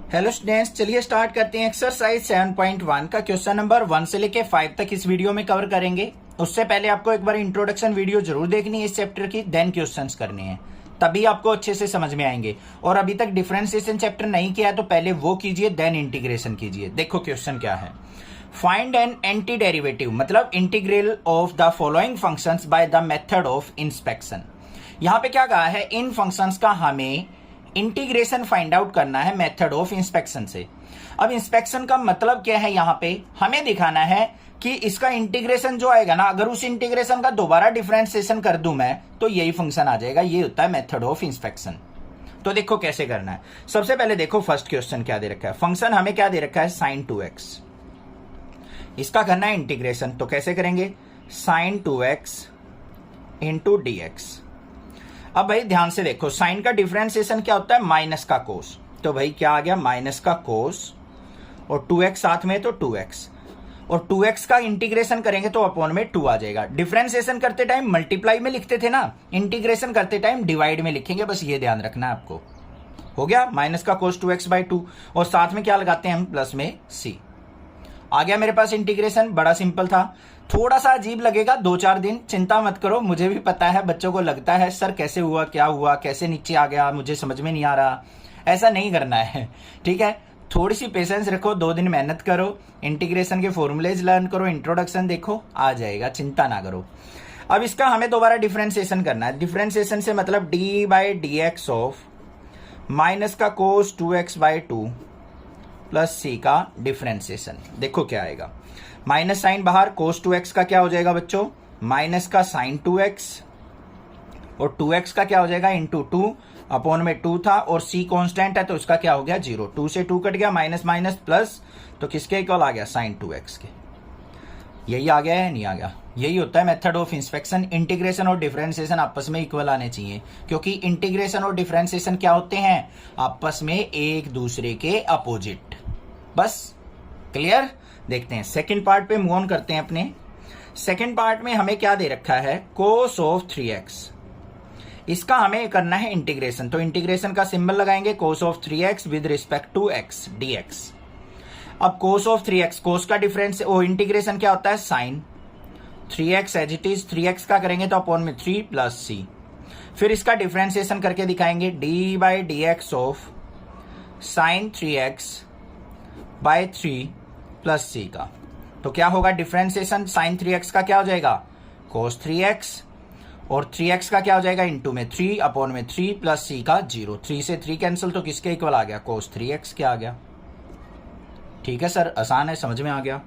Hello students, चलिए start करते हैं। एक्सरसाइज 7.1 का क्वेश्चन नंबर 1 से लेके 5 तक इस वीडियो में कवर करेंगे। उससे पहले आपको एक बार इंट्रोडक्शन वीडियो जरूर देखनी है इस चैप्टर की, देन क्वेश्चंस करने हैं, तभी आपको अच्छे से समझ में आएंगे। और अभी तक डिफरेंशिएशन चैप्टर नहीं किया है तो पहले वो कीजिए, देन इंटीग्रेशन कीजिए। देखो क्वेश्चन क्या है। फाइंड एन एंटी डेरिवेटिव मतलब integral of the following functions by the method of inspection. यहाँ पे क्या कहा है, इन फंक्शंस का हमें इंटीग्रेशन फाइंड आउट करना है मेथड ऑफ इंस्पेक्शन से। अब इंस्पेक्शन का मतलब क्या है, यहां पे हमें दिखाना है कि इसका इंटीग्रेशन जो आएगा ना, अगर उस इंटीग्रेशन का दोबारा डिफरेंशिएशन कर दूं मैं तो यही फंक्शन आ जाएगा। ये होता है मेथड ऑफ इंस्पेक्शन। तो देखो कैसे करना है। सबसे पहले देखो फर्स्ट क्वेश्चन क्या दे रखा है। फंक्शन हमें क्या दे रखा है, sin 2x। इसका करना है इंटीग्रेशन, तो कैसे करेंगे, sin 2x इंटू dx। अब भाई ध्यान से देखो, साइन का डिफरेंशिएशन क्या होता है, माइनस का कोस। तो भाई क्या आ गया, माइनस का कोस, और 2x साथ में तो 2x, और 2x का इंटीग्रेशन करेंगे तो अपॉन में 2 आ जाएगा। डिफरेंशिएशन करते टाइम मल्टीप्लाई में लिखते थे ना, इंटीग्रेशन करते टाइम डिवाइड में लिखेंगे, बस ये ध्यान रखना है आपको। हो गया माइनस का कोस 2x/2, और साथ में क्या लगाते हैं हम, प्लस में c। आ गया मेरे पास इंटीग्रेशन। बड़ा सिंपल था। थोड़ा सा अजीब लगेगा 2-4 दिन, चिंता मत करो, मुझे भी पता है। बच्चों को लगता है सर कैसे हुआ, क्या हुआ, कैसे नीचे आ गया, मुझे समझ में नहीं आ रहा। ऐसा नहीं करना है, ठीक है। थोड़ी सी पेशेंस रखो, 2 दिन मेहनत करो, इंटीग्रेशन के फॉर्मूलेज लर्न करो, इंट्रोडक्शन देखो, आ जाएगा, चिंता ना करो। अब इसका हमें दोबारा डिफरेंशिएशन करना है। डिफरेंशिएशन से मतलब d/dx ऑफ माइनस का कोस 2x/2 प्लस सी का डिफरेंशिएशन। देखो क्या आएगा, माइनस साइन बाहर, कोस 2x का क्या हो जाएगा बच्चों, माइनस का साइन 2x, और 2x का क्या हो जाएगा, इंटू 2, अपॉन में 2 था, और c कांस्टेंट है तो इसका क्या हो गया, 0। 2 से 2 कट गया, माइनस माइनस प्लस, तो किसके इक्वल आ गया, साइन 2x के। यही आ गया है, नहीं आ गया। यही होता है मेथड ऑफ इंस्पेक्शन। इंटीग्रेशन और डिफरेंशिएशन आपस में इक्वल आने चाहिए, क्योंकि इंटीग्रेशन और डिफरेंशिएशन क्या होते हैं, आपस में एक दूसरे के अपोजिट। बस क्लियर। देखते हैं सेकंड पार्ट पे मूव ऑन करते हैं अपने। सेकंड पार्ट में हमें क्या दे रखा है, कोस ऑफ 3x। इसका हमें करना है इंटीग्रेशन, तो इंटीग्रेशन का सिंबल लगाएंगे, cos of 3x with respect to x dx। अब कोस ऑफ 3x, कोस का डिफरेंस ओ इंटीग्रेशन क्या होता है, sign 3x as it is. 3x का करेंगे तो अपॉन में 3 प्लस c। फिर इसका डिफरेंशिएशन करके दिखाएंगे, d/dx of sine 3x by 3 plus c का। तो क्या होगा डिफरेंशिएशन, साइन 3x का क्या हो जाएगा, कोस 3x, और 3x का क्या हो जाएगा, इंटू में 3 अपॉन में 3 प्लस c का 0। 3 से 3 कैंसिल, तो किसके इक्वल आ गया, कोस 3x के आ गया। ठीक है सर, आसान है, समझ में आ गया।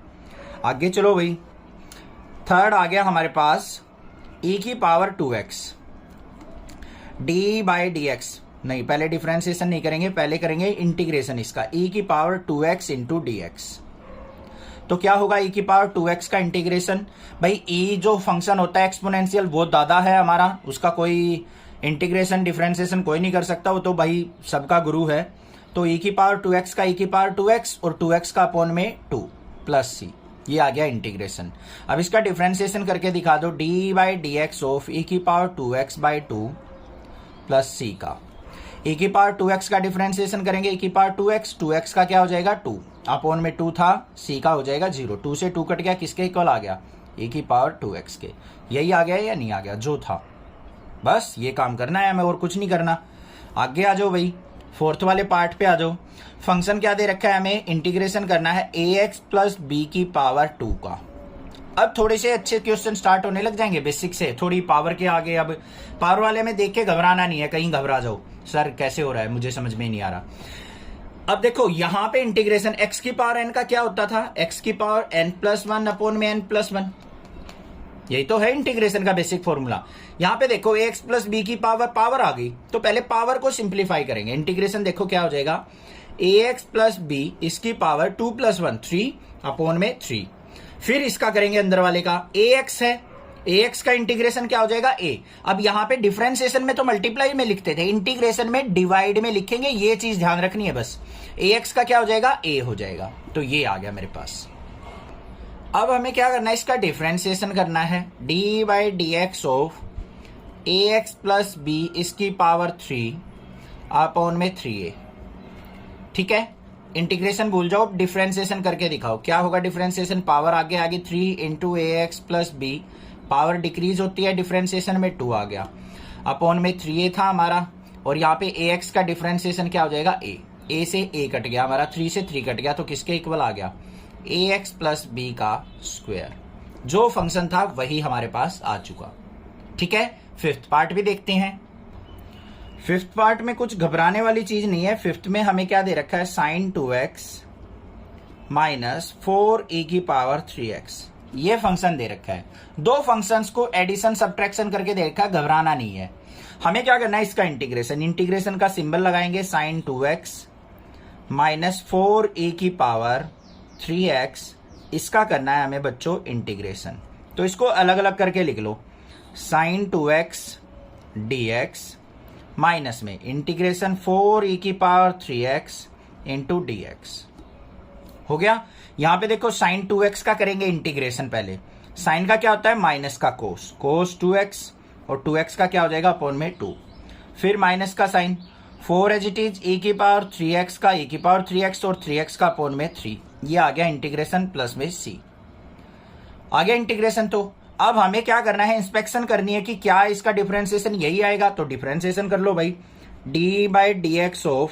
आगे चलो भाई, थर्ड आ गया हमारे पास e⁻²x d/dx। नहीं, पहले डिफरेंशिएशन नहीं करेंगे, पहले करेंगे इंटीग्रेशन इसका, e⁻²x इंटू dx। तो क्या होगा e⁻²x का इंटीग्रेशन, भाई e जो फंक्शन होता है एक्सपोनेंशियल, वो दादा है हमारा, उसका कोई इंटीग्रेशन डिफरेंशिएशन कोई नहीं कर सकता, वो तो भाई सबका गुरु है। तो e⁻²x का e⁻²x और 2x का अपॉन में 2 प्लस c, ये आ गया इंटीग्रेशन। अब इसका डिफरेंशिएशन करके दिखा दो, d/dx of e⁻²x/2 plus c का। e⁻²x का डिफरेंशिएशन करेंगे, e⁻²x, 2x का क्या हो जाएगा, 2, अपॉन में 2 था, c का हो जाएगा 0। 2 से 2 कट गया, किसके इक्वल आ गया, e⁻²x के। यही आ गया या नहीं आ गया, जो था। बस ये काम करना है हमें, और कुछ नहीं करना। आगे आ जाओ भाई, फोर्थ वाले पार्ट पे आ जाओ। फंक्शन क्या दे रखा है हमें, इंटीग्रेशन करना है ax प्लस b⁻² का। अब थोड़े से अच्छे क्वेश्चन स्टार्ट होने लग जाएंगे बेसिक से, थोड़ी पावर के आगे। अब पावर वाले में देख के घबराना नहीं है, कहीं घबरा जाओ सर कैसे हो रहा है, मुझे समझ में नहीं आ रहा। अब देखो यहाँ पे इंटीग्रेशन x की पावर n का क्या होता था, x की पावर n+1 अपॉन में n+1। यही तो है इंटीग्रेशन का बेसिक फॉर्मूला। यहाँ पे देखो ax प्लस b की पावर आ गई, तो पहले पावर को सिंप्लीफाई करेंगे। इंटीग्रेशन देखो क्या हो जाएगा, ax प्लस b इसकी पावर 2+1 3 अपॉन में 3। फिर इसका करेंगे अंदर वाले का, ax है, ax का इंटीग्रेशन क्या हो जाएगा, a। अब यहाँ पे डिफरेंशिएशन में तो मल्टीप्लाई में लिखते थे, इंटीग्रेशन में डिवाइड में लिखेंगे, ये चीज ध्यान रखनी है बस। ax का क्या हो जाएगा, a हो जाएगा। तो ये आ गया मेरे पास। अब हमें क्या करना है, इसका डिफरेंशिएशन करना है, d/dx of ax plus b इसकी पावर 3 अपॉन में 3a। ठीक है, इंटीग्रेशन भूल जाओ, डिफरेंशिएशन करके दिखाओ। क्या होगा डिफरेंशिएशन? पावर आगे आ गई 3 into A X plus B, power decrease होती है डिफरेंशिएशन में 2 आ गया, अपॉन में 3a था हमारा, और यहाँ पे ए एक्स का डिफरेंशिएशन क्या हो जाएगा? ए से ए कट गया हमारा, 3 से 3 कट गया, तो किसके इक्वल आ गया? ए एक्स प्लस बी का स्क्वायर। जो फंक्शन था वही हमारे पास आ चुका। ठीक है, फिफ्थ पार्ट भी देखते हैं। फिफ्थ पार्ट में कुछ घबराने वाली चीज नहीं है। फिफ्थ में हमें क्या दे रखा है? साइन 2x माइनस 4e की पावर 3x, ये फंक्शन दे रखा है। दो फंक्शंस को एडिशन सब्ट्रैक्शन करके दे रखा है, घबराना नहीं है। हमें क्या करना है? इसका इंटीग्रेशन, इंटीग्रेशन का सिंबल लगाएंगे, साइन 2x माइनस 4e की पावर 3x, इसका करना है हमें बच्चों इंटीग्रेशन। तो इसको अलग अलग करके लिख लो, साइन 2x dx माइनस में इंटीग्रेशन 4e की पावर 3x इंटू dx। हो गया। यहां पे देखो साइन 2x का करेंगे इंटीग्रेशन। पहले साइन का क्या होता है? माइनस का कोस, कोस 2x, और 2x का क्या हो जाएगा? अपॉन में 2। फिर माइनस का sign, 4 as it is e की पावर 3x का e की पावर 3x और 3x का अपॉन में 3, ये आ गया इंटीग्रेशन प्लस में c। आ गया इंटीग्रेशन। तो अब हमें क्या करना है? इंस्पेक्शन करनी है कि क्या इसका डिफरेंशिएशन यही आएगा। तो डिफरेंशिएशन कर लो भाई, D by D x of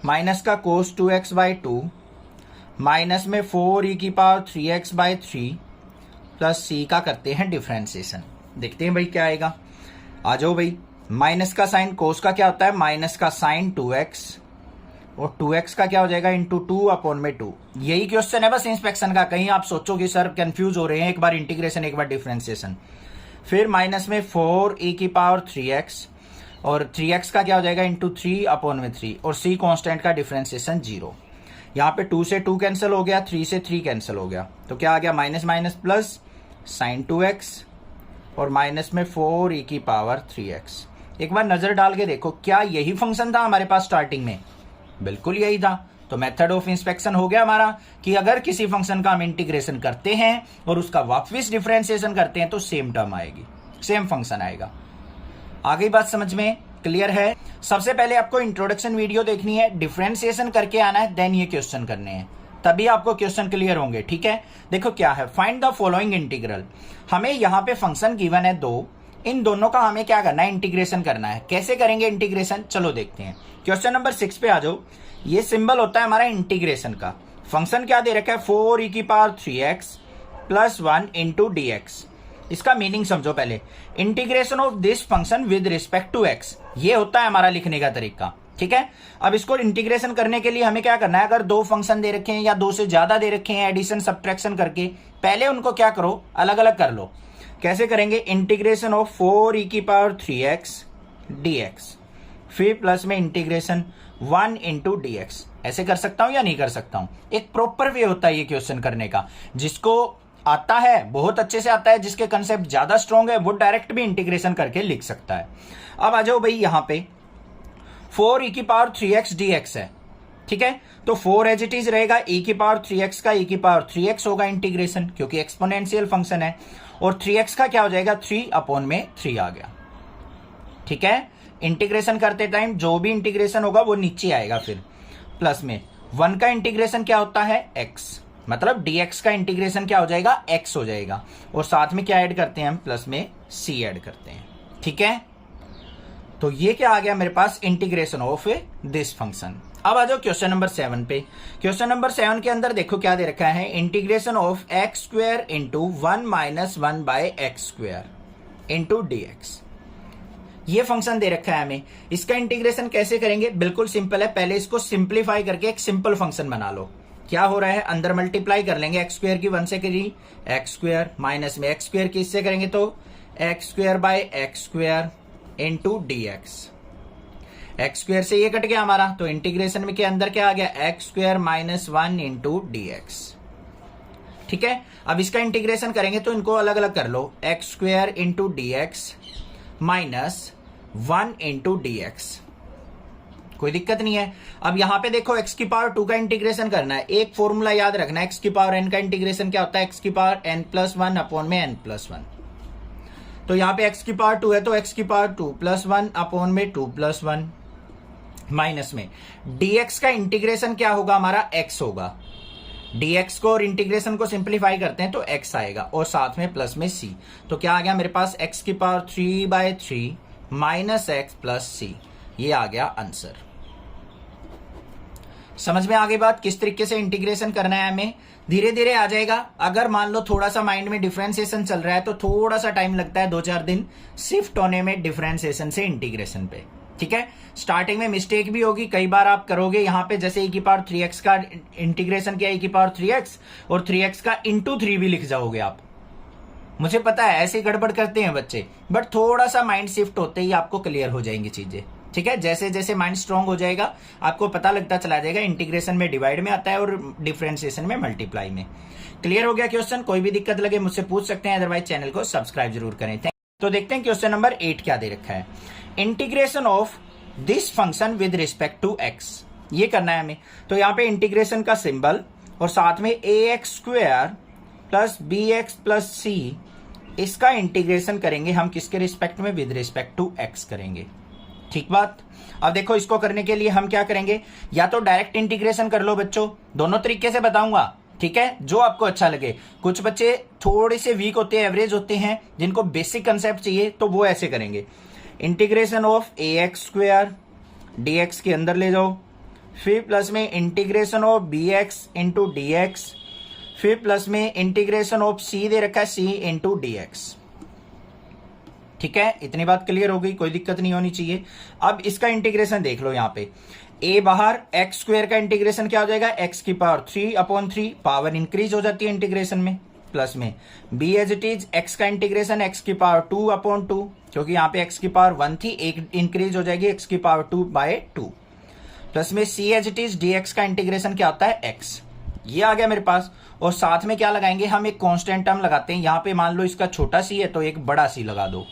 minus का कोस 2x बाई 2 माइनस में 4e की power 3x by 3 plus c का करते हैं डिफरेंशिएशन। देखते हैं भाई क्या आएगा। आ जाओ भाई, माइनस का साइन, कोस का क्या होता है? माइनस का साइन 2x, और 2x का क्या हो जाएगा? इंटू 2 अपॉन में 2। यही क्वेश्चन है बस इंस्पेक्शन का। कहीं आप सोचो कि सर कंफ्यूज हो रहे हैं, एक बार इंटीग्रेशन एक बार डिफरेंशिएशन। फिर माइनस में 4e की पावर 3x, और 3x का क्या हो जाएगा? इंटू 3 अपॉन में 3, और c कांस्टेंट का डिफरेंशिएशन 0। यहाँ पे 2 से 2 कैंसिल हो गया, 3 से 3 कैंसिल हो गया, तो क्या आ गया? Minus minus plus sign 2x और माइनस में 4e की पावर 3x। एक बार नजर डाल के देखो, क्या यही फंक्शन था हमारे पास स्टार्टिंग में? बिल्कुल यही था। तो मेथड ऑफ इंस्पेक्शन हो गया हमारा कि अगर किसी फंक्शन का हम इंटीग्रेशन करते हैं और उसका वापस डिफरेंशिएशन करते हैं तो सेम टर्म आएगी, सेम फंक्शन आएगा। आगे बात समझ में क्लियर है? सबसे पहले आपको इंट्रोडक्शन वीडियो देखनी है, डिफरेंशिएशन करके आना है, देन ये क्वेश्चन करने हैं, तभी आपको क्वेश्चन क्लियर होंगे। ठीक है, देखो क्या है, फाइंड द फॉलोइंग इंटीग्रल। हमें यहाँ पे फंक्शन गिवन है दो, इन दोनों का हमें क्या करना है? इंटीग्रेशन करना है। कैसे करेंगे इंटीग्रेशन? चलो देखते हैं। क्वेश्चन नंबर 6 पे आ जाओ। ये सिंबल होता है हमारा इंटीग्रेशन का। फंक्शन क्या दे रखा है? 4e की power 3x plus 1 into D X. इसका मीनिंग समझो पहले। Integration of this function with respect to x, ये होता है हमारा लिखने का तरीका। ठीक है, अब इसको इंटीग्रेशन करने के लिए हमें क्या करना है? अगर दो फंक्शन दे रखे हैं या दो से ज्यादा दे रखे हैं एडिशन सब्ट्रैक्शन करके, पहले उनको क्या करो? अलग अलग कर लो। कैसे करेंगे? इंटीग्रेशन ऑफ 4e की पावर 3x dx, फिर प्लस में इंटीग्रेशन 1 इंटू डी एक्स। ऐसे कर सकता हूं या नहीं कर सकता हूं? एक प्रॉपर वे होता है ये क्वेश्चन करने का। जिसको आता है बहुत अच्छे से आता है, जिसके कंसेप्ट ज्यादा स्ट्रॉन्ग है वो डायरेक्ट भी इंटीग्रेशन करके लिख सकता है। अब आ जाओ भाई, यहां पे 4e की पावर 3x dx है। ठीक है, तो 4 एज इट इज रहेगा, e की पावर 3x का e की पावर 3x होगा इंटीग्रेशन, क्योंकि एक्सपोनेंशियल फंक्शन है, और 3x का क्या हो जाएगा? 3 अपॉन में 3 आ गया। ठीक है, इंटीग्रेशन करते टाइम जो भी इंटीग्रेशन होगा वो नीचे आएगा। फिर प्लस में 1 का इंटीग्रेशन क्या होता है? x, मतलब dx का इंटीग्रेशन क्या हो जाएगा? x हो जाएगा, और साथ में क्या ऐड करते हैं हम? प्लस में c ऐड करते हैं। ठीक है, तो ये क्या आ गया मेरे पास? Integration of this function. अब आ जाओ क्वेश्चन नंबर 7 पे। क्वेश्चन नंबर 7 के अंदर देखो क्या दे रखा है? Integration of X square into 1 minus 1 by X square into dx। ये फंक्शन दे रखा है हमें। इसका इंटीग्रेशन कैसे करेंगे? बिल्कुल सिंपल है। पहले इसको सिंप्लीफाई करके एक सिंपल फंक्शन बना लो। क्या हो रहा है? अंदर मल्टीप्लाई कर लेंगे, एक्स स्क्वायर की 1 से करी एक्स स्क्वायर, माइनस में एक्स स्क्वायर की इससे करेंगे तो x square by X square into dx। X square से ये कट गया हमारा, तो इंटीग्रेशन में के अंदर क्या आ गया? X square minus 1 into dx। ठीक है, अब इसका इंटीग्रेशन करेंगे तो इनको अलग अलग कर लो, X square into dx minus 1 into dx। कोई दिक्कत नहीं है। अब यहां पे देखो x की पावर 2 का इंटीग्रेशन करना है। एक फॉर्मूला याद रखना है, x की पावर n का इंटीग्रेशन क्या होता है? x की पावर n प्लस 1 अपॉन में n प्लस 1। तो यहाँ पे x की पावर 2 है तो x की पावर 2 प्लस 1 अपॉन में 2 प्लस 1। माइनस में dx का इंटीग्रेशन क्या होगा हमारा x होगा। dx को और इंटीग्रेशन को सिंप्लीफाई करते हैं तो x आएगा और साथ में प्लस में c। तो क्या आ गया मेरे पास x की power 3/3 minus x plus c। ये आ गया आंसर। समझ में आ गई बात किस तरीके से इंटीग्रेशन करना है हमें। धीरे धीरे आ जाएगा। अगर मान लो थोड़ा सा माइंड में डिफरेंशिएशन चल रहा है तो थोड़ा सा टाइम लगता है, 2-4 दिन शिफ्ट होने में डिफरेंशिएशन से इंटीग्रेशन पे। ठीक है, स्टार्टिंग में मिस्टेक भी होगी, कई बार आप करोगे यहाँ पे, जैसे e की पावर 3x का इंटीग्रेशन किया e की पावर 3x और 3x का इंटू 3 भी लिख जाओगे आप। मुझे पता है ऐसे गड़बड़ करते हैं बच्चे, बट थोड़ा सा माइंड शिफ्ट होते ही आपको क्लियर हो जाएंगी चीजें। ठीक है, जैसे जैसे माइंड स्ट्रांग हो जाएगा आपको पता लगता चला जाएगा इंटीग्रेशन में डिवाइड में आता है और डिफरेंशिएशन में मल्टीप्लाई में। क्लियर हो गया क्वेश्चन? कोई भी दिक्कत लगे मुझसे पूछ सकते हैं, अदरवाइज चैनल को सब्सक्राइब जरूर करें। तो देखते हैं क्वेश्चन नंबर 8 क्या दे रखा है। Integration of this function with respect to x, ये करना है हमें। तो यहाँ पे इंटीग्रेशन का सिंबल और साथ में ax² plus bx plus c, इसका इंटीग्रेशन करेंगे हम किसके रिस्पेक्ट में? विद रिस्पेक्ट टू एक्स करेंगे। ठीक बात। अब देखो इसको करने के लिए हम क्या करेंगे, या तो डायरेक्ट इंटीग्रेशन कर लो बच्चों, दोनों तरीके से बताऊंगा। ठीक है, जो आपको अच्छा लगे। कुछ बच्चे थोड़े से वीक होते हैं, एवरेज होते हैं, जिनको बेसिक कंसेप्ट चाहिए तो वो ऐसे करेंगे। इंटीग्रेशन ऑफ ax² dx के अंदर ले जाओ, फिर प्लस में integration of bx into dx, फिर प्लस में इंटीग्रेशन ऑफ c दे रखा है c इंटू dx। ठीक है, इतनी बात क्लियर हो गई, कोई दिक्कत नहीं होनी चाहिए। अब इसका इंटीग्रेशन देख लो यहाँ पे, a बाहर, x² का इंटीग्रेशन क्या हो जाएगा? x की पावर 3/3, पावर इंक्रीज हो जाती है इंटीग्रेशन में, प्लस में b as it is x का इंटीग्रेशन x की पावर 2/2, क्योंकि यहाँ पे x की पावर 1 थी, एक इंक्रीज हो जाएगी x की पावर 2/2, प्लस में c as it is dx का इंटीग्रेशन क्या होता है? x। ये आ गया मेरे पास। और साथ में क्या लगाएंगे हम? एक कांस्टेंट टर्म लगाते हैं। यहाँ पे मान लो इसका छोटा c है तो एक बड़ा c लगा दो,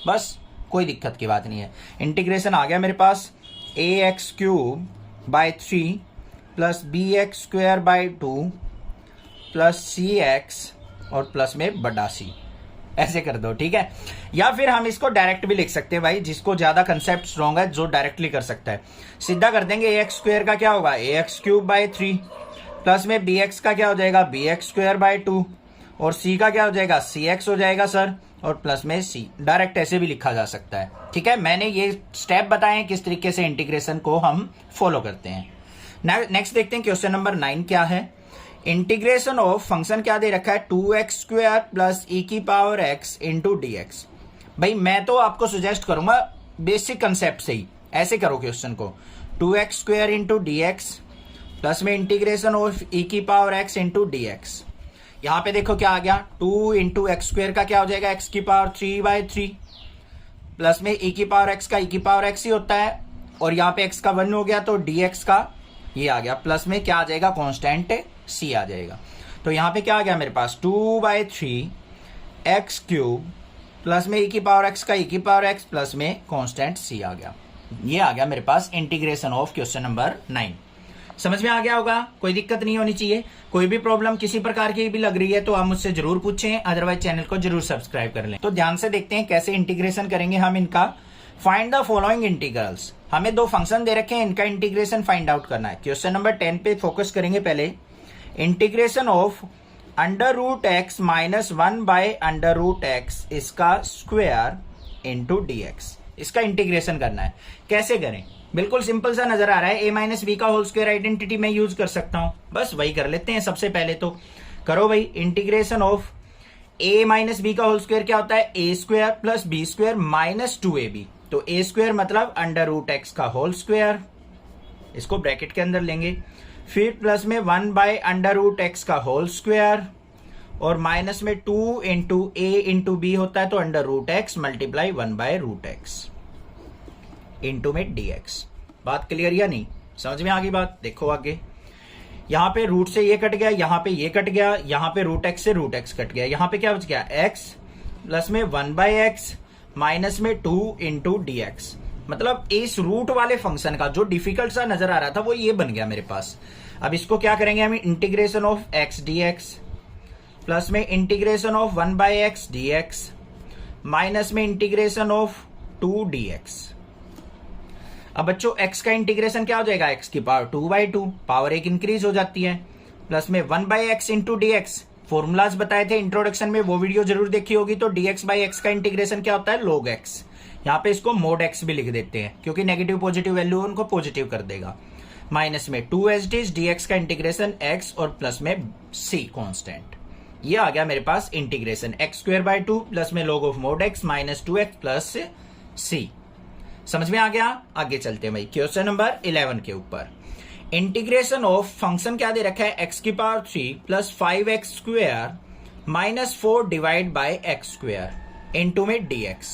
बस, कोई दिक्कत की बात नहीं है। इंटीग्रेशन आ गया मेरे पास ax³/3 plus bx²/2 plus cx और प्लस में बड़ा c, ऐसे कर दो। ठीक है, या फिर हम इसको डायरेक्ट भी लिख सकते हैं भाई, जिसको ज्यादा कंसेप्ट स्ट्रॉन्ग है, जो डायरेक्टली कर सकता है। सीधा कर देंगे, ax² का क्या होगा? ax³/3 प्लस में bx का क्या हो जाएगा? bx²/2 और c का क्या हो जाएगा? cx हो जाएगा सर, और प्लस में c। डायरेक्ट ऐसे भी लिखा जा सकता है। ठीक है, मैंने ये स्टेप बताए हैं किस तरीके से इंटीग्रेशन को हम फॉलो करते हैं। नेक्स्ट देखते हैं क्वेश्चन नंबर 9 क्या है। इंटीग्रेशन ऑफ फंक्शन क्या दे रखा है? 2x² प्लस e की पावर x इंटू dx। भाई मैं तो आपको सुजेस्ट करूंगा बेसिक कंसेप्ट से ही ऐसे करो क्वेश्चन को, 2x² इंटू dx प्लस में इंटीग्रेशन ऑफ e की पावर x इंटू dx। यहां पे देखो क्या आ गया, 2 इंटू x² का क्या हो जाएगा? x की पावर 3/3 प्लस में e की पावर x का e की पावर x ही होता है, और यहाँ पे x का 1 हो गया तो dx का ये आ गया, प्लस में क्या आ जाएगा? कांस्टेंट c आ जाएगा। तो यहाँ पे क्या आ गया मेरे पास? 2/3 x³ प्लस में e की पावर x का e की पावर x प्लस में कांस्टेंट c आ गया। ये आ गया मेरे पास इंटीग्रेशन ऑफ क्वेश्चन नंबर 9। समझ में आ गया होगा, कोई दिक्कत नहीं होनी चाहिए। कोई भी प्रॉब्लम किसी प्रकार की भी लग रही है तो आप मुझसे जरूर पूछें, अदरवाइज चैनल को जरूर सब्सक्राइब कर लें। तो ध्यान से देखते हैं कैसे इंटीग्रेशन करेंगे हम इनका। Find the following integrals. हमें दो फंक्शन दे रखे हैं, इनका इंटीग्रेशन फाइंड आउट करना है। क्वेश्चन नंबर 10 पे फोकस करेंगे पहले। Integration of √x minus 1/√x इसका स्क्वायर इंटू dx, इसका इंटीग्रेशन करना है। कैसे करें? बिल्कुल सिंपल सा नजर आ रहा है, a माइनस बी का होल स्क्वायर आइडेंटिटी में यूज कर सकता हूं, बस वही कर लेते हैं। सबसे पहले तो करो भाई, integration of a minus B का होल स्क्वायर क्या होता है? a² plus b² minus 2ab। तो a² मतलब √x का होल स्क्वायर, इसको ब्रैकेट के अंदर लेंगे, फिर प्लस में 1/√x का होल स्क्वायर और माइनस में 2 इंटू a इंटू b होता है तो √x मल्टीप्लाई 1/√x इंटू में dx। बात क्लियर या नहीं? समझ में आ गई बात? देखो आगे, यहां पे रूट से ये कट गया, यहां पे ये कट गया, यहां पे √x से √x कट गया, यहां पे क्या बच गया? x प्लस में 1/x माइनस में 2 इंटू dx। मतलब इस रूट वाले फंक्शन का जो डिफिकल्ट सा नजर आ रहा था वो ये बन गया मेरे पास। अब इसको क्या करेंगे हम? Integration of x dx plus में integration of 1/x dx minus में इंटीग्रेशन ऑफ 2 dx। अब बच्चों x का इंटीग्रेशन क्या हो जाएगा, x की पावर 2/2, पावर एक इंक्रीज हो जाती है, प्लस में 1/x into D x. Formulas बताए थे इंट्रोडक्शन में, वो वीडियो जरूर देखी होगी। तो dx/x का इंटीग्रेशन क्या होता है, log x। यहाँ पे इसको mod x भी लिख देते हैं क्योंकि नेगेटिव पॉजिटिव वैल्यू उनको पॉजिटिव कर देगा। माइनस में 2 as it is dx का इंटीग्रेशन x और प्लस में c कांस्टेंट। ये आ गया मेरे पास इंटीग्रेशन x² प्लस में log of mod x minus 2x plus c। समझ में आ गया। आगे चलते हैं भाई क्वेश्चन नंबर 11 के ऊपर। इंटीग्रेशन ऑफ फंक्शन क्या दे रखा है, x की power 3 plus 5x² minus 4 divide by x² into में dx।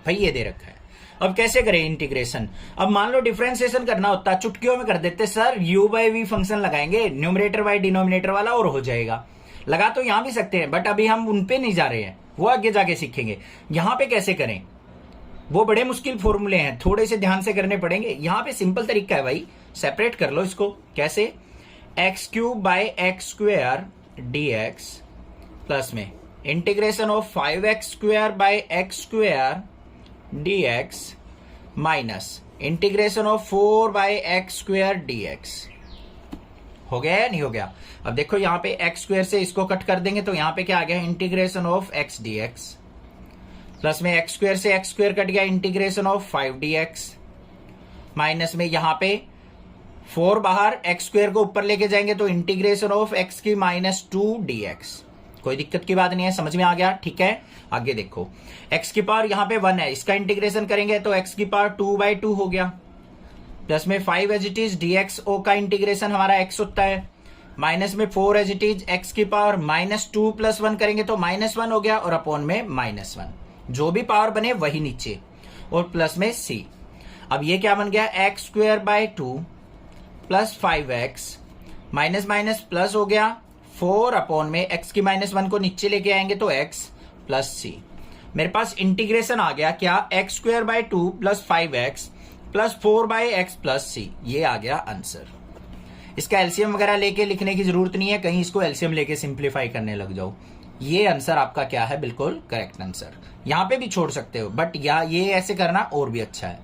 भाई ये दे रखा है। अब कैसे करें इंटीग्रेशन। अब मान लो डिफरेंशिएशन करना होता है, चुटकियों में कर देते सर, u/v फंक्शन लगाएंगे, न्यूमरेटर बाय डिनोमिनेटर वाला और हो जाएगा। लगा तो यहां भी सकते हैं बट अभी हम उन पे नहीं जा रहे हैं, वो आगे जाके सीखेंगे। यहां पे कैसे करें, वो बड़े मुश्किल फॉर्मूले हैं, थोड़े से ध्यान से करने पड़ेंगे। यहां पे सिंपल तरीका है भाई, सेपरेट कर लो इसको। कैसे, x³ by x² dx plus में integration of 5x² by x² dx minus integration of 4 by x² dx। हो गया या नहीं हो गया। अब देखो यहाँ पे x² से इसको कट कर देंगे तो यहाँ पे क्या आ गया, integration of x dx plus में x² से x² कट गया, इंटीग्रेशन ऑफ 5 dx माइनस में यहाँ पे 4 बाहर, x² को ऊपर लेके जाएंगे तो इंटीग्रेशन ऑफ x की माइनस 2 dx। कोई दिक्कत की बात नहीं है, समझ में आ गया। ठीक है, आगे देखो x की पावर यहाँ पे 1 है, इसका इंटीग्रेशन करेंगे तो x की पावर 2/2 हो गया, प्लस में 5 as it is dx o का इंटीग्रेशन हमारा x होता है, माइनस में 4 as it is x की पावर -2 प्लस 1 करेंगे तो -1 हो गया, और अपॉन में -1, जो भी पावर बने वही नीचे, और प्लस में c। अब ये क्या बन गया, x² 2 plus 5x minus minus plus हो गया 4 अपॉन में x की -1 को नीचे लेके आएंगे तो x प्लस c। मेरे पास इंटीग्रेशन आ गया क्या, x² 2 plus 5x plus 4/x plus c। ये आ गया आंसर। इसका एलसीएम वगैरह लेके लिखने की जरूरत नहीं है, कहीं इसको एलसीएम लेके सिंप्लीफाई करने लग जाओ। ये आंसर आपका क्या है, बिल्कुल करेक्ट आंसर। यहां पे भी छोड़ सकते हो बट ये ऐसे करना और भी अच्छा है।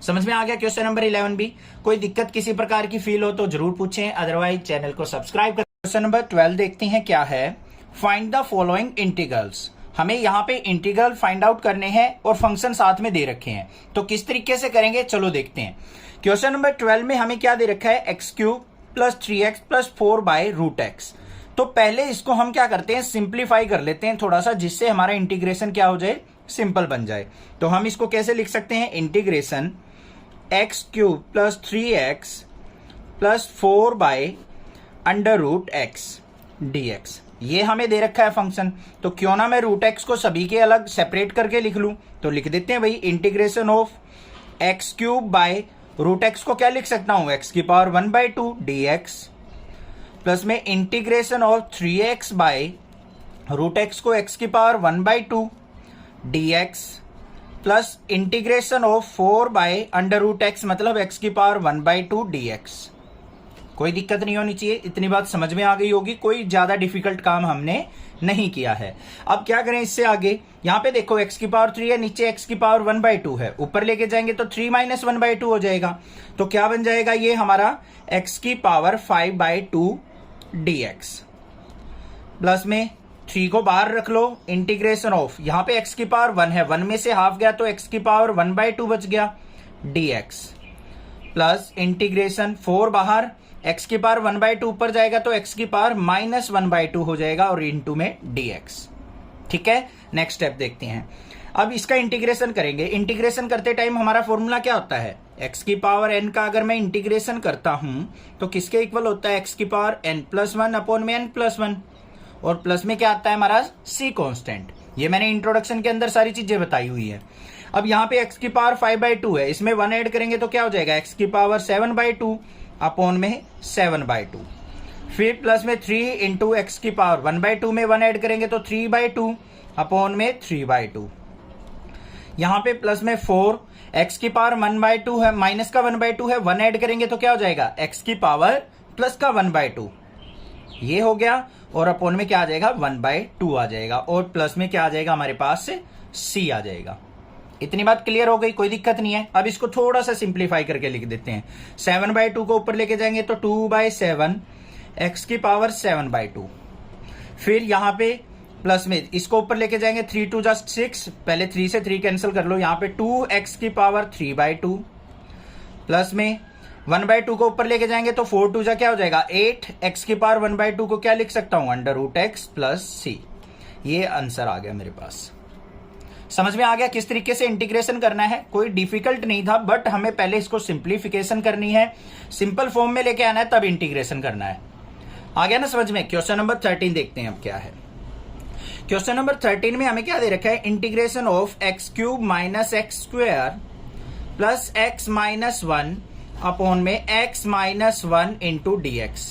समझ में आ गया क्वेश्चन नंबर 11 भी। कोई दिक्कत किसी प्रकार की फील हो तो जरूर पूछें, अदरवाइज चैनल को सब्सक्राइब कर। क्वेश्चन नंबर 12 देखते हैं क्या है। Find the following integrals. हमें यहाँ पे इंटीग्रल फाइंड आउट करने हैं और फंक्शन साथ में दे रखे हैं, तो किस तरीके से करेंगे चलो देखते हैं। क्वेश्चन नंबर 12 में हमें क्या दे रखा है, x³ plus 3x plus 4/√x। तो पहले इसको हम क्या करते हैं, सिंप्लीफाई कर लेते हैं थोड़ा सा, जिससे हमारा इंटीग्रेशन क्या हो जाए, सिंपल बन जाए। तो हम इसको कैसे लिख सकते हैं, integration x³ plus 3x plus 4/√x dx। ये हमें दे रखा है फंक्शन, तो क्यों ना मैं √x को सभी के अलग सेपरेट करके लिख लूं। तो लिख देते हैं भाई, integration of x³ bye √x को क्या लिख सकता हूं, x की पावर 1/2 dx प्लस में integration of 3x by √x को x की power 1/2 dx plus integration of 4/√x मतलब x की पावर 1/2 dx। कोई दिक्कत नहीं होनी चाहिए, इतनी बात समझ में आ गई होगी। कोई ज्यादा डिफिकल्ट काम हमने नहीं किया है। अब क्या करें इससे आगे, यहाँ पे देखो x की पावर 3 है, नीचे x की पावर 1/2 है, ऊपर लेके जाएंगे तो 3 - 1/2 हो जाएगा। तो क्या बन जाएगा ये हमारा x की पावर 5/2 dx प्लस में 3 को बाहर रख लो, इंटीग्रेशन ऑफ, यहाँ पे x की पावर 1 है, 1 में से हाफ गया तो x की पावर 1/2 बच गया dx प्लस इंटीग्रेशन 4 बाहर, x की पावर 1/2 ऊपर जाएगा तो x की पावर -1/2 हो जाएगा और इनटू में dx। ठीक है, नेक्स्ट स्टेप देखते हैं। अब इसका इंटीग्रेशन करेंगे। इंटीग्रेशन करते टाइम हमारा फॉर्मूला क्या होता है, x की पावर n का अगर मैं इंटीग्रेशन करता हूं तो किसके इक्वल होता है, x की पावर n+1 अपॉन में n+1, और प्लस में क्या आता है हमारा c कांस्टेंट। ये मैंने इंट्रोडक्शन के अंदर सारी चीजें बताई हुई है। अब यहाँ पे x की पावर 5/2 है, इसमें 1 ऐड करेंगे तो क्या हो जाएगा, x की पावर 7/2 अपॉन में 7/2, फिर प्लस में 3 इंटू एक्स की पावर 1/2 में 1 ऐड करेंगे तो 3/2 अपॉन में 3/2। यहां पे प्लस में 4, एक्स की पावर 1/2 है, माइनस का 1/2 है, 1 ऐड करेंगे तो क्या हो जाएगा, एक्स की पावर प्लस का 1/2, ये हो गया, और अपॉन में क्या आ जाएगा 1/2 आ जाएगा, और प्लस में क्या आ जाएगा हमारे पास c आ जाएगा। इतनी बात क्लियर हो गई, कोई दिक्कत नहीं है। अब इसको थोड़ा सा सिंप्लीफाई करके लिख देते हैं। 7/2 को ऊपर लेके जाएंगे तो 2/7 x की पावर 7/2। फिर यहाँ पे प्लस में इसको ऊपर लेके जाएंगे 3 2 जा 6, पहले 3 से 3 कैंसिल कर लो, यहाँ पे 2x की पावर 3/2 प्लस में 1/2 को ऊपर लेके जाएंगे तो 4 2 जा क्या हो जाएगा 8, x की पावर 1/2 को क्या लिख सकता हूं √x प्लस c। ये आंसर आ गया मेरे पास। समझ में आ गया किस तरीके से इंटीग्रेशन करना है? कोई डिफिकल्ट नहीं था, बट हमें पहले इसको सिंप्लीफिकेशन करनी है, सिंपल फॉर्म में लेके आना है, तब इंटीग्रेशन करना है। आ गया ना समझ में? क्वेश्चन नंबर 13 देखते हैं अब क्या है। क्वेश्चन नंबर 13 में हमें क्या दे रखा है, integration of x³ minus x² plus x minus 1 upon में x माइनस 1 इंटू dx,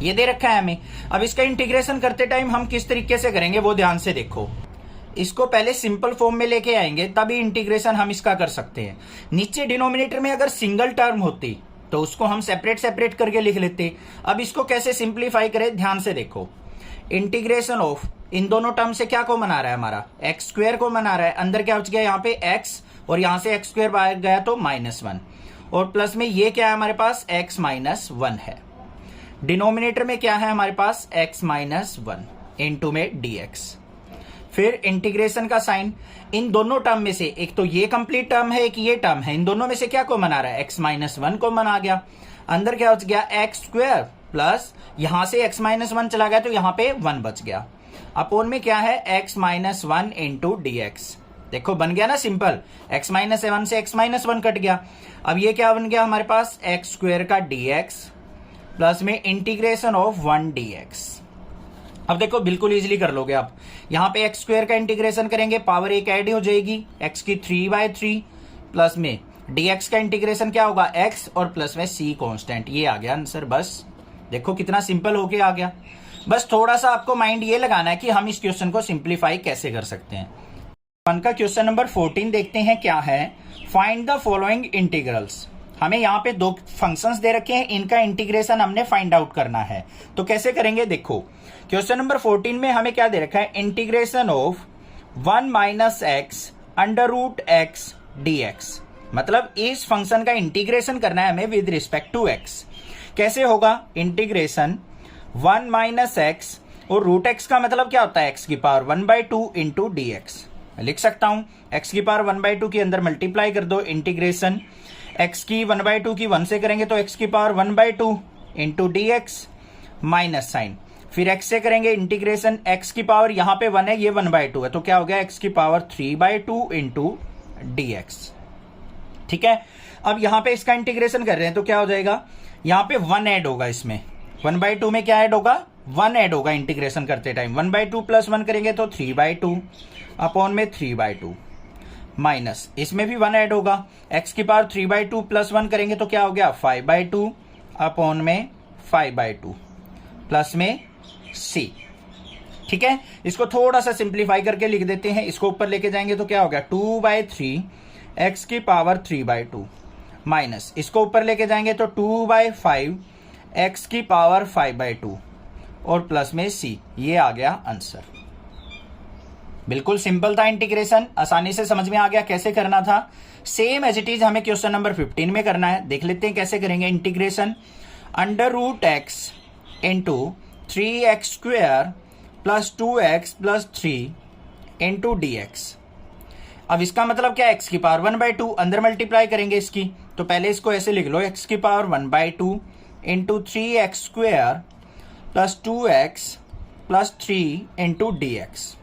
ये दे रखा है हमें। अब इसका इंटीग्रेशन करते टाइम हम किस तरीके से करेंगे वो ध्यान से देखो। इसको पहले सिंपल फॉर्म में लेके आएंगे, तभी इंटीग्रेशन हम इसका कर सकते हैं। नीचे डिनोमिनेटर में अगर सिंगल टर्म होती तो उसको हम सेपरेट सेपरेट करके लिख लेते। अब इसको कैसे सिंप्लीफाई करें, ध्यान से देखो। इंटीग्रेशन ऑफ इन दोनों टर्म से क्या को मना रहा है, हमारा x² को मना रहा है। अंदर क्या बच गया यहाँ पे x, और यहां से x² बाहर गया तो -1, और प्लस में ये क्या है हमारे पास x माइनस 1 है। डिनोमिनेटर में क्या है हमारे पास x माइनस 1 इंटू में dx। फिर इंटीग्रेशन का साइन इन दोनों टर्म में से, एक तो ये कंप्लीट टर्म है, एक ये टर्म है, इन दोनों में से क्या को मना रहा है, x माइनस 1 को मना गया। अंदर क्या बच गया x² प्लस यहां से x माइनस 1 चला गया तो यहां पे 1 बच गया, अपोन में क्या है x माइनस 1 इंटू dx। देखो बन गया ना सिंपल, x माइनस 1 से x माइनस 1 कट गया। अब ये क्या बन गया हमारे पास x² का dx प्लस में इंटीग्रेशन ऑफ 1 dx। अब देखो बिल्कुल इजीली कर लोगे आप। यहाँ पे x² का इंटीग्रेशन करेंगे, पावर 1 ऐड हो जाएगी, x की 3/3 प्लस में dx का इंटीग्रेशन क्या होगा x और प्लस में c कांस्टेंट। ये आ गया आंसर। बस देखो कितना सिंपल होके आ गया। बस थोड़ा सा आपको माइंड ये लगाना है कि हम इस क्वेश्चन को सिंप्लीफाई कैसे कर सकते हैं। वन का क्वेश्चन नंबर 14 देखते हैं क्या है। Find the following integrals. हमें यहाँ पे दो फंक्शंस दे रखे हैं, इनका इंटीग्रेशन हमने फाइंड आउट करना है। तो कैसे करेंगे देखो, क्वेश्चन नंबर 14 में हमें क्या दे रखा है, integration of 1 minus x √x dx। मतलब इस फंक्शन का इंटीग्रेशन करना है हमें विद रिस्पेक्ट टू x। कैसे होगा, इंटीग्रेशन 1 माइनस एक्स और √x का मतलब क्या होता है x की पावर 1/2 इंटू dx। लिख सकता हूं x की पावर 1/2 के अंदर मल्टीप्लाई कर दो, इंटीग्रेशन x की 1/2 की 1 से करेंगे तो x की power 1/2 into dx minus sign. फिर x से करेंगे इंटीग्रेशन, x की पावर यहां पे 1 है, ये 1/2 है, तो क्या हो गया x की पावर 3/2 इंटू dx। ठीक है। अब यहां पे इसका इंटीग्रेशन कर रहे हैं तो क्या हो जाएगा, यहां पे 1 ऐड होगा, इसमें 1/2 में क्या ऐड होगा, 1 ऐड होगा इंटीग्रेशन करते टाइम। 1/2 प्लस 1 करेंगे तो 3/2 अपॉन में 3/2 माइनस, इसमें भी 1 ऐड होगा, x की पावर 3/2 प्लस 1 करेंगे तो क्या हो गया 5/2 अपॉन में 5/2 प्लस में c। ठीक है। इसको थोड़ा सा सिंप्लीफाई करके लिख देते हैं। इसको ऊपर लेके जाएंगे तो क्या हो गया 2/3 x की पावर 3/2 माइनस, इसको ऊपर लेके जाएंगे तो 2/5 x की पावर 5/2 और प्लस में c। ये आ गया आंसर। बिल्कुल सिंपल था इंटीग्रेशन, आसानी से समझ में आ गया कैसे करना था। सेम एज इट इज हमें क्वेश्चन नंबर 15 में करना है। देख लेते हैं कैसे करेंगे। Integration √x into 3x² plus 2x plus 3 into dx। अब इसका मतलब क्या है, x की पावर 1/2, अंदर मल्टीप्लाई करेंगे इसकी, तो पहले इसको ऐसे लिख लो, x की power 1/2 into 3x² plus 2x plus 3 into dx।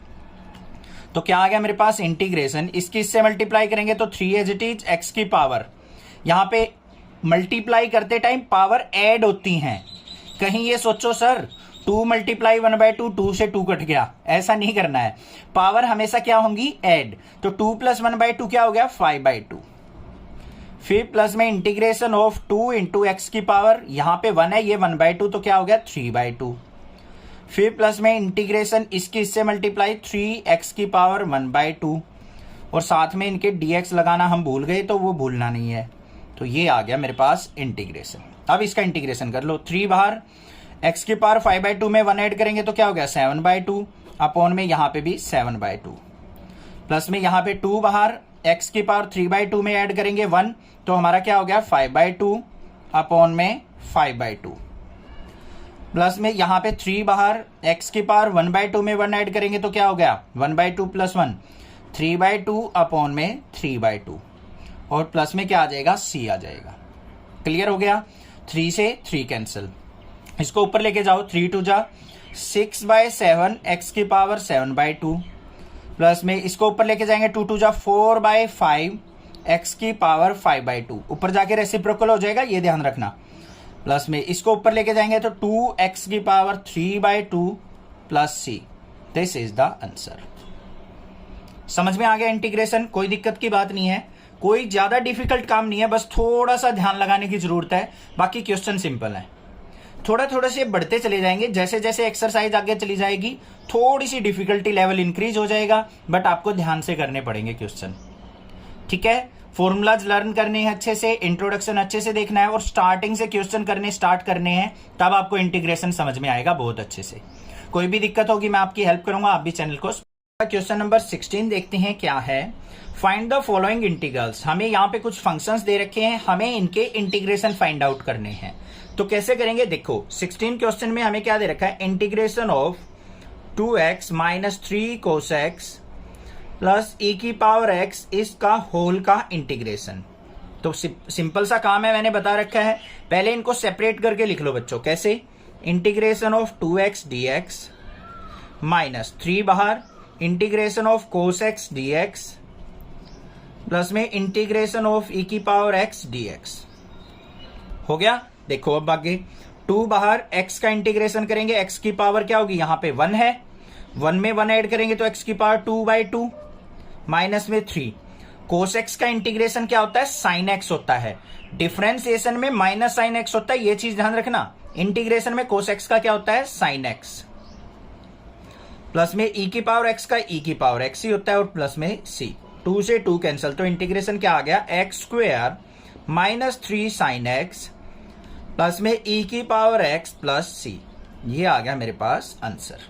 तो क्या आ गया मेरे पास इंटीग्रेशन, इसकी इससे मल्टीप्लाई करेंगे तो 3 एज इट इज x की पावर, यहां पे मल्टीप्लाई करते टाइम पावर ऐड होती हैं। कहीं ये सोचो सर 2 मल्टीप्लाई 1/2, 2 से 2 कट गया, ऐसा नहीं करना है। पावर हमेशा क्या होंगी, ऐड। तो 2 प्लस 1/2 क्या हो गया 5/2। फिर प्लस में इंटीग्रेशन ऑफ 2 इंटू एक्स की पावर, यहां पे 1 है, ये 1/2, तो क्या हो गया 3/2। फिर प्लस में इंटीग्रेशन इसकी इससे मल्टीप्लाई 3x की पावर 1/2, और साथ में इनके dx लगाना हम भूल गए तो वो भूलना नहीं है। तो ये आ गया मेरे पास इंटीग्रेशन। अब इसका इंटीग्रेशन कर लो, 3 बाहर, x की पावर 5/2 में 1 ऐड करेंगे तो क्या हो गया 7/2 अपॉन में यहाँ पे भी 7/2 प्लस में यहाँ पे 2 बाहर, एक्स की पावर 3/2 में ऐड करेंगे 1, तो हमारा क्या हो गया 5/2 अपॉन में 5/2, प्लस में यहाँ पे 3 बाहर, एक्स की पावर 1/2 में 1 ऐड करेंगे तो क्या हो गया 1/2 प्लस 1, 3/2 अपॉन में 3/2, और प्लस में क्या आ जाएगा c आ जाएगा। क्लियर हो गया। 3 से 3 कैंसिल, इसको ऊपर लेके जाओ, 3 2 जा 6/7 एक्स की पावर 7/2, प्लस में इसको ऊपर लेके जाएंगे 2 2 जा 4/5 एक्स की पावर 5/2, ऊपर जाके रेसिप्रोकल हो जाएगा, ये ध्यान रखना। प्लस में इसको ऊपर लेके जाएंगे तो 2 एक्स की power 3/2 plus c। This is the answer. समझ में आ गया इंटीग्रेशन, कोई दिक्कत की बात नहीं है, कोई ज्यादा डिफिकल्ट काम नहीं है, बस थोड़ा सा ध्यान लगाने की जरूरत है, बाकी क्वेश्चन सिंपल है। थोड़ा थोड़ा से बढ़ते चले जाएंगे, जैसे जैसे एक्सरसाइज आगे चली जाएगी थोड़ी सी डिफिकल्टी लेवल इंक्रीज हो जाएगा, बट आपको ध्यान से करने पड़ेंगे क्वेश्चन। ठीक है, फॉर्मूलाज लर्न करने हैं अच्छे से, इंट्रोडक्शन अच्छे से देखना है, और स्टार्टिंग से क्वेश्चन करने स्टार्ट करने हैं, तब आपको इंटीग्रेशन समझ में आएगा बहुत अच्छे से। कोई भी दिक्कत होगी मैं आपकी हेल्प करूंगा, आप भी चैनल को। क्वेश्चन नंबर 16 देखते हैं क्या है। Find the following integrals. हमें यहाँ पे कुछ फंक्शंस दे रखे हैं, हमें इनके इंटीग्रेशन फाइंड आउट करने हैं। तो कैसे करेंगे, देखो 16 क्वेश्चन में हमें क्या दे रखा है, integration of 2x minus 3 cos x plus e की पावर x इसका होल का इंटीग्रेशन। तो सिंपल सा काम है, मैंने बता रखा है। पहले इनको सेपरेट करके लिख लो बच्चों, कैसे, integration of 2x dx minus 3 बाहर, integration of cos x dx plus में इंटीग्रेशन ऑफ e की पावर x dx। हो गया। देखो अब आगे 2 बाहर, x का इंटीग्रेशन करेंगे, x की पावर क्या होगी, यहां पे 1 है, 1 में 1 ऐड करेंगे तो x की पावर 2/2 माइनस में 3। cos x का इंटीग्रेशन क्या होता है, sin x होता है। डिफरेंशिएशन में माइनस sin x होता है, ये चीज ध्यान रखना। इंटीग्रेशन में cos x का क्या होता है, sin x, प्लस में e की पावर x का e की पावर x ही होता है, और प्लस में c। 2 से 2 कैंसिल, तो इंटीग्रेशन क्या आ गया, x² minus 3 sin x plus में e की पावर x प्लस c। ये आ गया मेरे पास आंसर।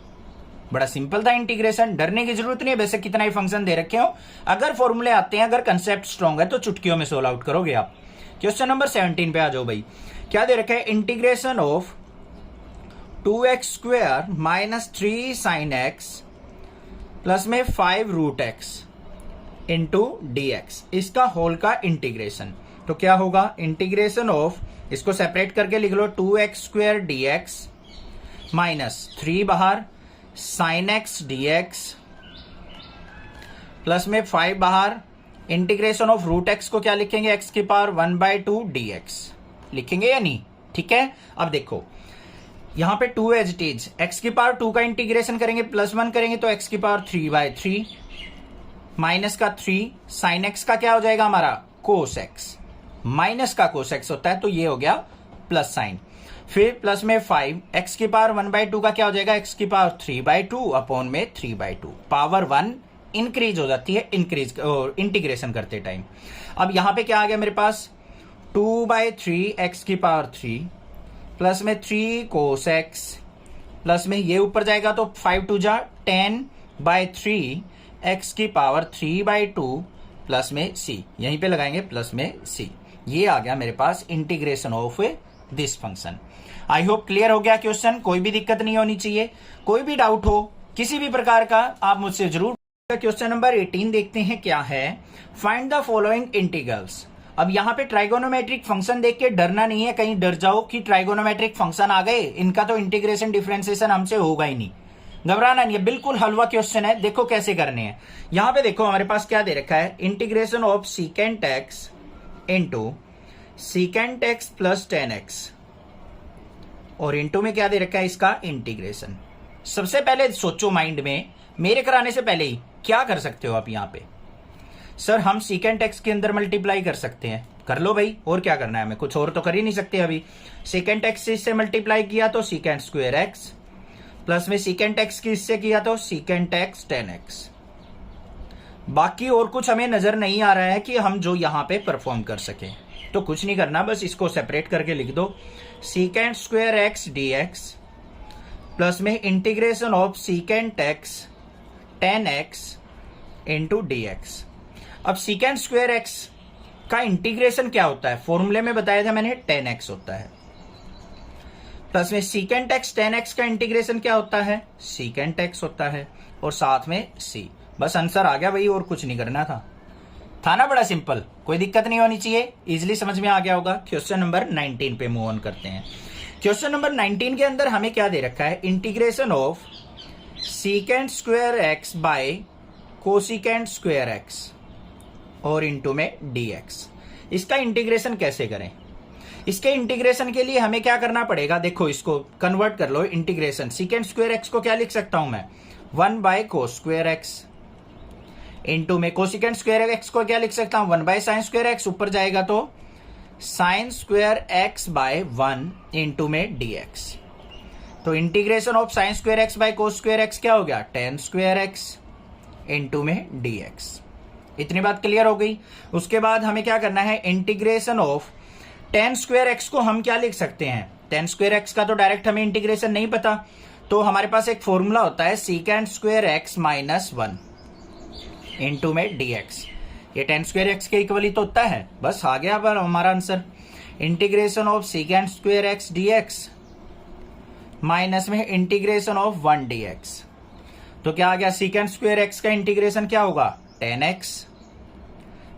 बड़ा सिंपल था इंटीग्रेशन, डरने की जरूरत नहीं है। वैसे कितना ही फंक्शन दे रखे हो, अगर फॉर्मूले आते हैं, अगर कंसेप्ट स्ट्रॉन्ग है तो चुटकियों में सोल्व आउट करोगे आप। क्वेश्चन नंबर 17 पे आ जाओ भाई। क्या दे रखा है, integration of 2x² minus 3 sin x plus में 5√x इंटू dx, इसका होल का इंटीग्रेशन। तो क्या होगा, इंटीग्रेशन ऑफ, इसको सेपरेट करके लिख लो, 2x² dx माइनस 3 बाहर, sin x dx प्लस में 5 बाहर, इंटीग्रेशन ऑफ √x को क्या लिखेंगे, x की पावर 1/2 dx लिखेंगे या नहीं। ठीक है, अब देखो यहां पे 2 एज इट इज, x की पावर 2 का इंटीग्रेशन करेंगे, प्लस 1 करेंगे तो x की पावर 3/3 माइनस का 3, sin x का क्या हो जाएगा हमारा, cos x, माइनस का cos x होता है, तो ये हो गया प्लस साइन। फिर प्लस में 5, x की पावर 1/2 का क्या हो जाएगा, x की पावर 3/2 अपॉन में 3/2, पावर 1 इंक्रीज हो जाती है इंक्रीज और इंटीग्रेशन करते टाइम। अब यहां पे क्या आ गया मेरे पास, 2/3 x की पावर 3 प्लस में 3 cos x प्लस में ये ऊपर जाएगा तो 5 2 जा 10/3 x की पावर 3/2 प्लस में c, यहीं पे लगाएंगे प्लस में c। ये आ गया मेरे पास integration of this function. I hope clear हो गया क्वेश्चन, कोई भी दिक्कत नहीं होनी चाहिए। कोई भी डाउट हो किसी भी प्रकार का आप मुझसे जरूर। क्वेश्चन नंबर 18 देखते हैं क्या है। Find the following integrals. अब यहाँ पे ट्राइगोनोमेट्रिक फंक्शन देख के डरना नहीं है, कहीं डर जाओ कि ट्राइगोनोमेट्रिक फंक्शन आ गए, इनका तो इंटीग्रेशन डिफरेंशिएशन हमसे होगा ही नहीं। घबराना नहीं है, बिल्कुल हलवा क्वेश्चन है। देखो कैसे करने हैं। यहां पे देखो हमारे पास क्या दे रखा है, integration of secant x into secant x plus 10x, और इंटू में क्या दे रखा है, इसका इंटीग्रेशन। सबसे पहले सोचो माइंड में, मेरे कराने से पहले ही क्या कर सकते हो आप यहाँ पे, सर हम सीकेंट एक्स के अंदर मल्टीप्लाई कर सकते हैं, कर लो भाई, और क्या करना है हमें, कुछ और तो कर ही नहीं सकते अभी। सीकेंट एक्स से मल्टीप्लाई किया तो सीकेंट स्क्वायर एक्स, प्लस में सीकेंट एक्स की इससे किया तो सीकेंट एक्स 10x। बाकी और कुछ हमें नजर नहीं आ रहा है कि हम जो यहां पे परफॉर्म कर सके, तो कुछ नहीं करना, बस इसको सेपरेट करके लिख दो, secant square X dx plus में integration of secant X 10x into dx। अब सीकेंट स्क्वायर एक्स का इंटीग्रेशन क्या होता है, फॉर्मूले में बताया था मैंने 10x होता है, प्लस में सीकेंट एक्स 10x का इंटीग्रेशन क्या होता है, सीकेंट एक्स होता है, और साथ में c। बस आंसर आ गया भाई, और कुछ नहीं करना था ना, बड़ा सिंपल, कोई दिक्कत नहीं होनी चाहिए, इजिली समझ में आ गया होगा। क्वेश्चन नंबर 19 पे मूव ऑन करते हैं। क्वेश्चन नंबर 19 के अंदर हमें क्या दे रखा है, integration of secant square X by cosecant square X और इनटू में dx। इसका इंटीग्रेशन कैसे करें, इसके इंटीग्रेशन के लिए हमें क्या करना पड़ेगा, देखो इसको कन्वर्ट कर लो इंटीग्रेशन। सीकेंट स्क्वायर एक्स को क्या लिख सकता हूं मैं, 1 bye cos square X, into में कोसिकेंट स्क्वायर एक्स को क्या लिख सकता हूं, 1 बाय साइन स्क्वायर एक्स, ऊपर जाएगा तो sine square X by 1 into में dx। तो integration of sine square X by cos square X क्या हो गया, टेन स्क्वायर एक्स इनटू में dx। इतनी बात क्लियर हो गई। उसके बाद हमें क्या करना है, integration of ten square x को हम क्या लिख सकते हैं, टेन स्क्वायर एक्स का तो डायरेक्ट हमें इंटीग्रेशन नहीं पता, तो हमारे पास एक फॉर्मूला होता है secant square x minus 1 into में dx। ये टेन स्क्वायर एक्स के इक्वल ही तो होता है, बस आ गया अब हमारा answer. Integration of secant square X dx minus में इंटीग्रेशन ऑफ 1 dx, तो क्या आ गया, सीकेंट स्क्वायर एक्स का इंटीग्रेशन क्या होगा, 10x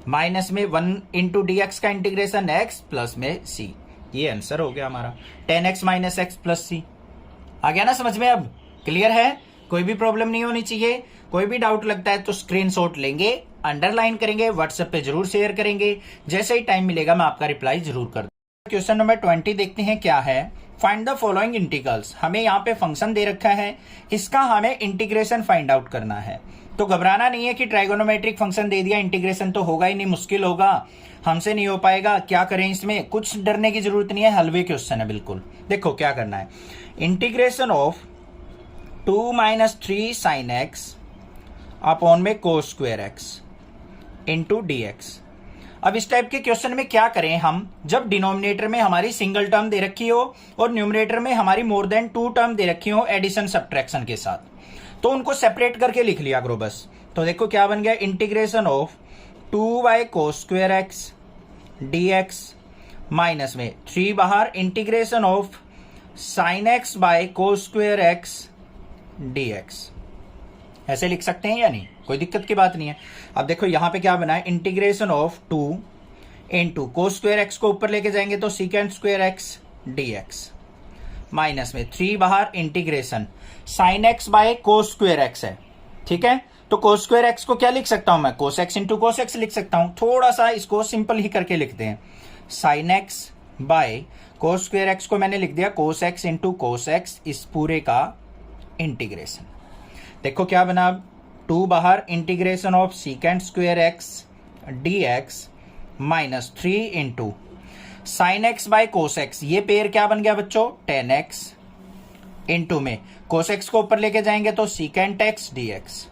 माइनस में 1 इंटू dx का इंटीग्रेशन x प्लस में c। ये आंसर हो गया हमारा, 10x minus x plus c। आ गया ना समझ में, अब क्लियर है, कोई भी प्रॉब्लम नहीं होनी चाहिए। कोई भी डाउट लगता है तो स्क्रीनशॉट लेंगे, अंडरलाइन करेंगे, व्हाट्सएप पे जरूर शेयर करेंगे, जैसे ही टाइम मिलेगा मैं आपका रिप्लाई जरूर कर दूंगा। क्वेश्चन नंबर 20 देखते हैं क्या है, फाइंड द फॉलोइंग इंटीग्रल्स। हमें यहाँ पे फंक्शन दे रखा है, इसका हमें इंटीग्रेशन फाइंड आउट करना है। तो घबराना नहीं है कि ट्राइगोनोमेट्रिक फंक्शन दे दिया, इंटीग्रेशन तो होगा ही नहीं, मुश्किल होगा, हमसे नहीं हो पाएगा, क्या करें इसमें, कुछ डरने की जरूरत नहीं है, हलवे क्वेश्चन है बिल्कुल। देखो क्या करना है, integration of 2 minus 3 sine X upon में cos square X into dx। अब इस टाइप के क्वेश्चन में क्या करें हम, जब डिनोमिनेटर में हमारी सिंगल टर्म दे रखी हो और न्यूमरेटर में हमारी मोर देन 2 टर्म दे रखी हो एडिशन सब्ट्रैक्शन के साथ, तो उनको सेपरेट करके लिख लिया करो बस। तो देखो क्या बन गया, integration of 2 bye cos square X dx minus में 3 बाहर, integration of sine x by cos square X dx। ऐसे लिख सकते हैं या नहीं, कोई दिक्कत की बात नहीं है। अब देखो यहां पे क्या बना है, integration of 2 into cos square x को ऊपर लेके जाएंगे तो secant square X dx minus में 3 बाहर, integration sine x by cos square x है, ठीक है। तो कोस स्क्वायर एक्स को क्या लिख सकता हूं मैं, cos x into cos x लिख सकता हूं। थोड़ा सा इसको सिंपल ही करके लिखते हैं, sine x by cos square x को मैंने लिख दिया cos x into cos x, इस पूरे का इंटीग्रेशन। देखो क्या बना, 2 बाहर, integration of secant square X dx minus 3 into sine x by cos x, ये पेयर क्या बन गया बच्चों, 10x इंटू में कोस एक्स को ऊपर लेके जाएंगे तो सीकेंट एक्स dx।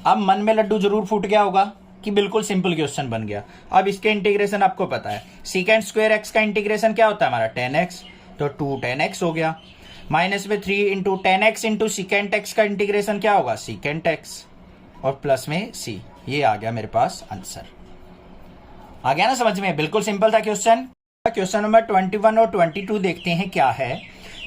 अब मन में लड्डू जरूर फूट गया होगा कि बिल्कुल सिंपल क्वेश्चन बन गया। अब इसके इंटीग्रेशन आपको पता है, सीकेंट स्क्वायर एक्स का इंटीग्रेशन क्या होता है हमारा, 10x, तो 2 10x हो गया, माइनस में 3 into 10x into secant x का इंटीग्रेशन क्या होगा, सीकेंट एक्स, और प्लस में c। ये आ गया मेरे पास आंसर। आ गया ना समझ में, बिल्कुल सिंपल था क्वेश्चन। क्वेश्चन नंबर 21 और 22 देखते हैं क्या है।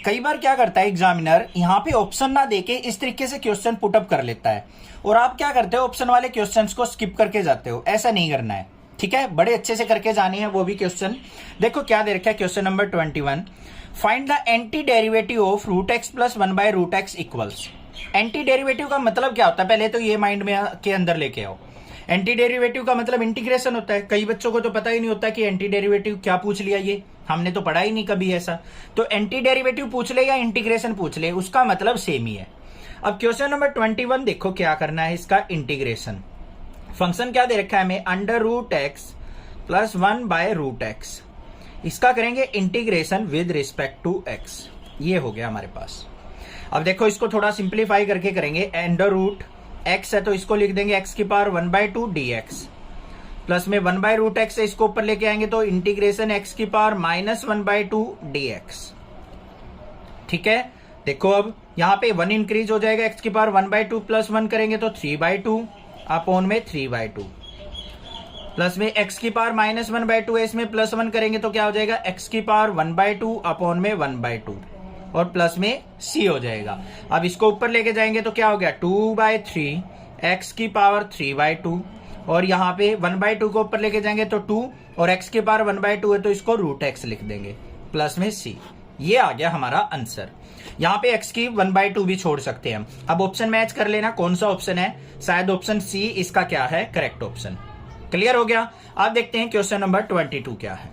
कई बार क्या करता है एग्जामिनर, यहाँ पे ऑप्शन ना देके इस तरीके से क्वेश्चन पुटअप कर लेता है, और आप क्या करते हो, ऑप्शन वाले क्वेश्चंस को स्किप करके जाते हो। ऐसा नहीं करना है, ठीक है, बड़े अच्छे से करके जाने हैं वो भी क्वेश्चन। देखो क्या दे रखा है, question number 21, find the anti derivative of root x plus 1 by root X equals. Anti derivative का मतलब क्या होता है, पहले तो ये माइंड में के अंदर लेके आओ। एंटी डेरिवेटिव का मतलब इंटीग्रेशन होता है। कई बच्चों को तो पता ही नहीं होता कि एंटी डेरिवेटिव क्या पूछ लिया, ये हमने तो पढ़ा ही नहीं कभी ऐसा। तो एंटी डेरिवेटिव पूछ ले या इंटीग्रेशन पूछ ले, उसका मतलब सेम ही है। अब क्वेश्चन नंबर 21 देखो क्या करना है, इसका इंटीग्रेशन। फंक्शन क्या दे रखा है हमें, under root x plus 1 by root x, इसका करेंगे integration with respect to x. ये हो गया हमारे पास। अब देखो इसको थोड़ा सिंप्लीफाई करके करेंगे, अंडर रूट एक्स है तो इसको लिख देंगे एक्स की पावर 1/2 dx, प्लस में 1/रूट एक्स है, इसको ऊपर लेके आएंगे तो इंटीग्रेशन एक्स की पावर -1/2 dx। ठीक है, देखो अब यहां पे 1 इंक्रीज हो जाएगा, एक्स की पावर 1/2 प्लस 1 करेंगे तो 3/2 अपॉन में 3/2। प्लस में x की पावर -1/2 है, इसमें +1 करेंगे तो क्या हो जाएगा, x की पावर 1/2 अपॉन में 1/2 और प्लस में c हो जाएगा। अब इसको ऊपर लेके जाएंगे तो क्या हो गया, 2/3 x की पावर 3/2 और यहाँ पे 1/2 को ऊपर लेके जाएंगे तो 2 और x की पावर 1/2 है तो इसको √x लिख देंगे प्लस में c। ये आ गया हमारा आंसर। यहाँ पे x की 1/2 भी छोड़ सकते हैं हम। अब ऑप्शन मैच कर लेना कौन सा ऑप्शन है, शायद ऑप्शन सी इसका क्या है करेक्ट ऑप्शन। क्लियर हो गया। अब देखते हैं क्वेश्चन नंबर 22 क्या है।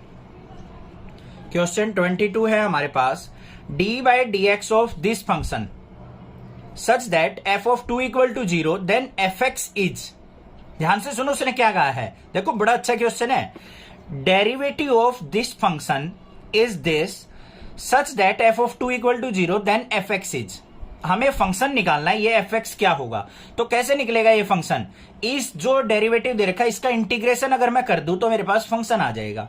क्वेश्चन 22 है हमारे पास, d/dx of this function such that f of 2 equal to 0 then fx is. ध्यान से सुनो उसने क्या कहा है, देखो बड़ा अच्छा क्वेश्चन है। Derivative of this function is this such that f of 2 equal to 0 then fx is. हमें फंक्शन निकालना है, ये fx क्या होगा, तो कैसे निकलेगा ये फंक्शन, इस जो डेरिवेटिव दे रखा है इसका इंटीग्रेशन अगर मैं कर दूं तो मेरे पास फंक्शन आ जाएगा।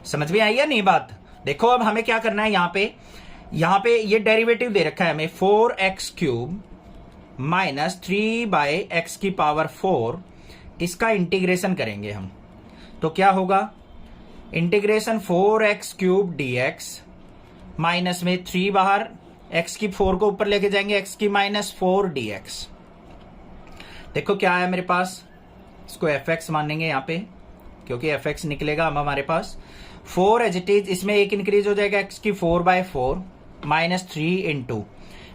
समझ में आई या नहीं बात। देखो अब हमें क्या करना है, यहां पे ये डेरिवेटिव दे रखा है हमें 4x³ माइनस 3/x की पावर 4, इसका इंटीग्रेशन करेंगे हम तो क्या होगा, इंटीग्रेशन 4x³ dx माइनस में 3 बाहर, x की 4 को ऊपर लेके जाएंगे x की -4 dx। देखो क्या है मेरे पास, इसको fx मानेंगे यहाँ पे क्योंकि fx निकलेगा अब हमारे पास 4 एज इट इज, इसमें एक इंक्रीज हो जाएगा x की 4/4 माइनस 3 इंटू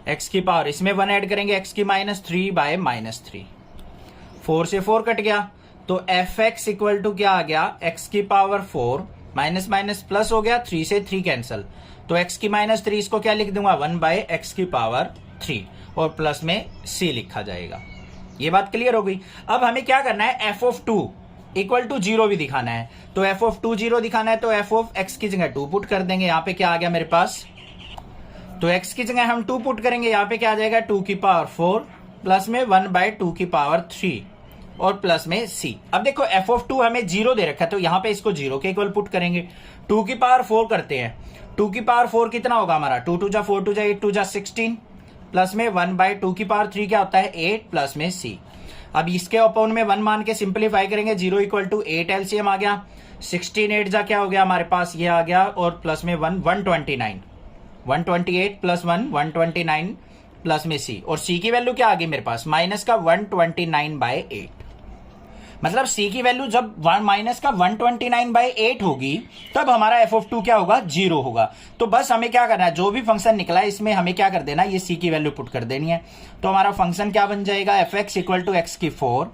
x की पावर, इसमें 1 ऐड करेंगे x की -3/-3, 4 से 4 कट गया तो fx इक्वल टू क्या आ गया, x की पावर 4 माइनस माइनस प्लस हो गया, 3 से 3 कैंसल तो x की -3 इसको क्या लिख दूंगा 1/x की पावर 3 और प्लस में c लिखा जाएगा। ये बात क्लियर हो गई। अब हमें क्या करना है, f of 2 इक्वल टू 0 भी दिखाना है, तो f of 2 0 दिखाना है तो f of x की जगह 2 पुट कर देंगे। यहाँ पे क्या आ गया मेरे पास, तो x की जगह हम 2 पुट करेंगे, यहाँ पे क्या आ जाएगा 2 की पावर 4 प्लस में 1/2 की पावर 3 और प्लस में c। अब देखो f of 2 हमें 0 दे रखा है तो यहाँ पे इसको 0 के इक्वल पुट करेंगे। 2 की पावर 4 करते हैं, 2 की पावर 4 कितना होगा हमारा, 2 2 जा 4 2 जा 8 2 जा 16 प्लस में 1/2 की पावर 3 क्या होता है 8 प्लस में c। अब इसके अपॉन में 1 मान के सिंप्लीफाई करेंगे, 0 इक्वल टू 8 एलसीएम आ गया, 16 8 जा क्या हो गया हमारे पास, ये आ गया और प्लस में 1 129, 128 प्लस 1 129 प्लस में c और c की वैल्यू क्या आ गई मेरे पास, माइनस का 129/8। मतलब c की वैल्यू जब माइनस का 129/8 होगी तब हमारा f of 2 क्या होगा, 0 होगा। तो बस हमें क्या करना है, जो भी फंक्शन निकला है इसमें हमें क्या कर देना है, ये c की वैल्यू पुट कर देनी है। तो हमारा फंक्शन क्या बन जाएगा, fx इक्वल टू x की 4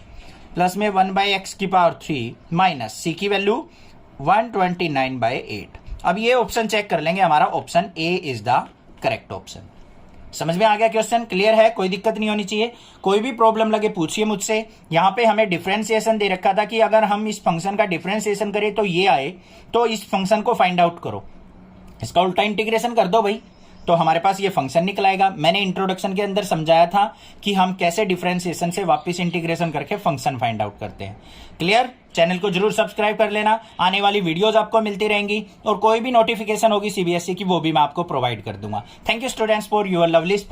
प्लस में 1/x की पावर 3 माइनस c की वैल्यू 129/8। अब ये ऑप्शन चेक कर लेंगे, हमारा option A is the correct option. समझ में आ गया क्वेश्चन, क्लियर है, कोई दिक्कत नहीं होनी चाहिए। कोई भी प्रॉब्लम लगे पूछिए मुझसे। यहाँ पे हमें डिफरेंशिएशन दे रखा था कि अगर हम इस फंक्शन का डिफरेंशिएशन करें तो ये आए, तो इस फंक्शन को फाइंड आउट करो, इसका उल्टा इंटीग्रेशन कर दो भाई, तो हमारे पास ये फंक्शन निकल आएगा। मैंने इंट्रोडक्शन के अंदर समझाया था कि हम कैसे डिफरेंशिएशन से वापस इंटीग्रेशन करके फंक्शन फाइंड आउट करते हैं। क्लियर, चैनल को जरूर सब्सक्राइब कर लेना, आने वाली वीडियोस आपको मिलती रहेंगी और कोई भी नोटिफिकेशन होगी सीबीएसई की वो भी मैं आपको प्रोवाइड कर दूंगा। Thank you students for your lovely support.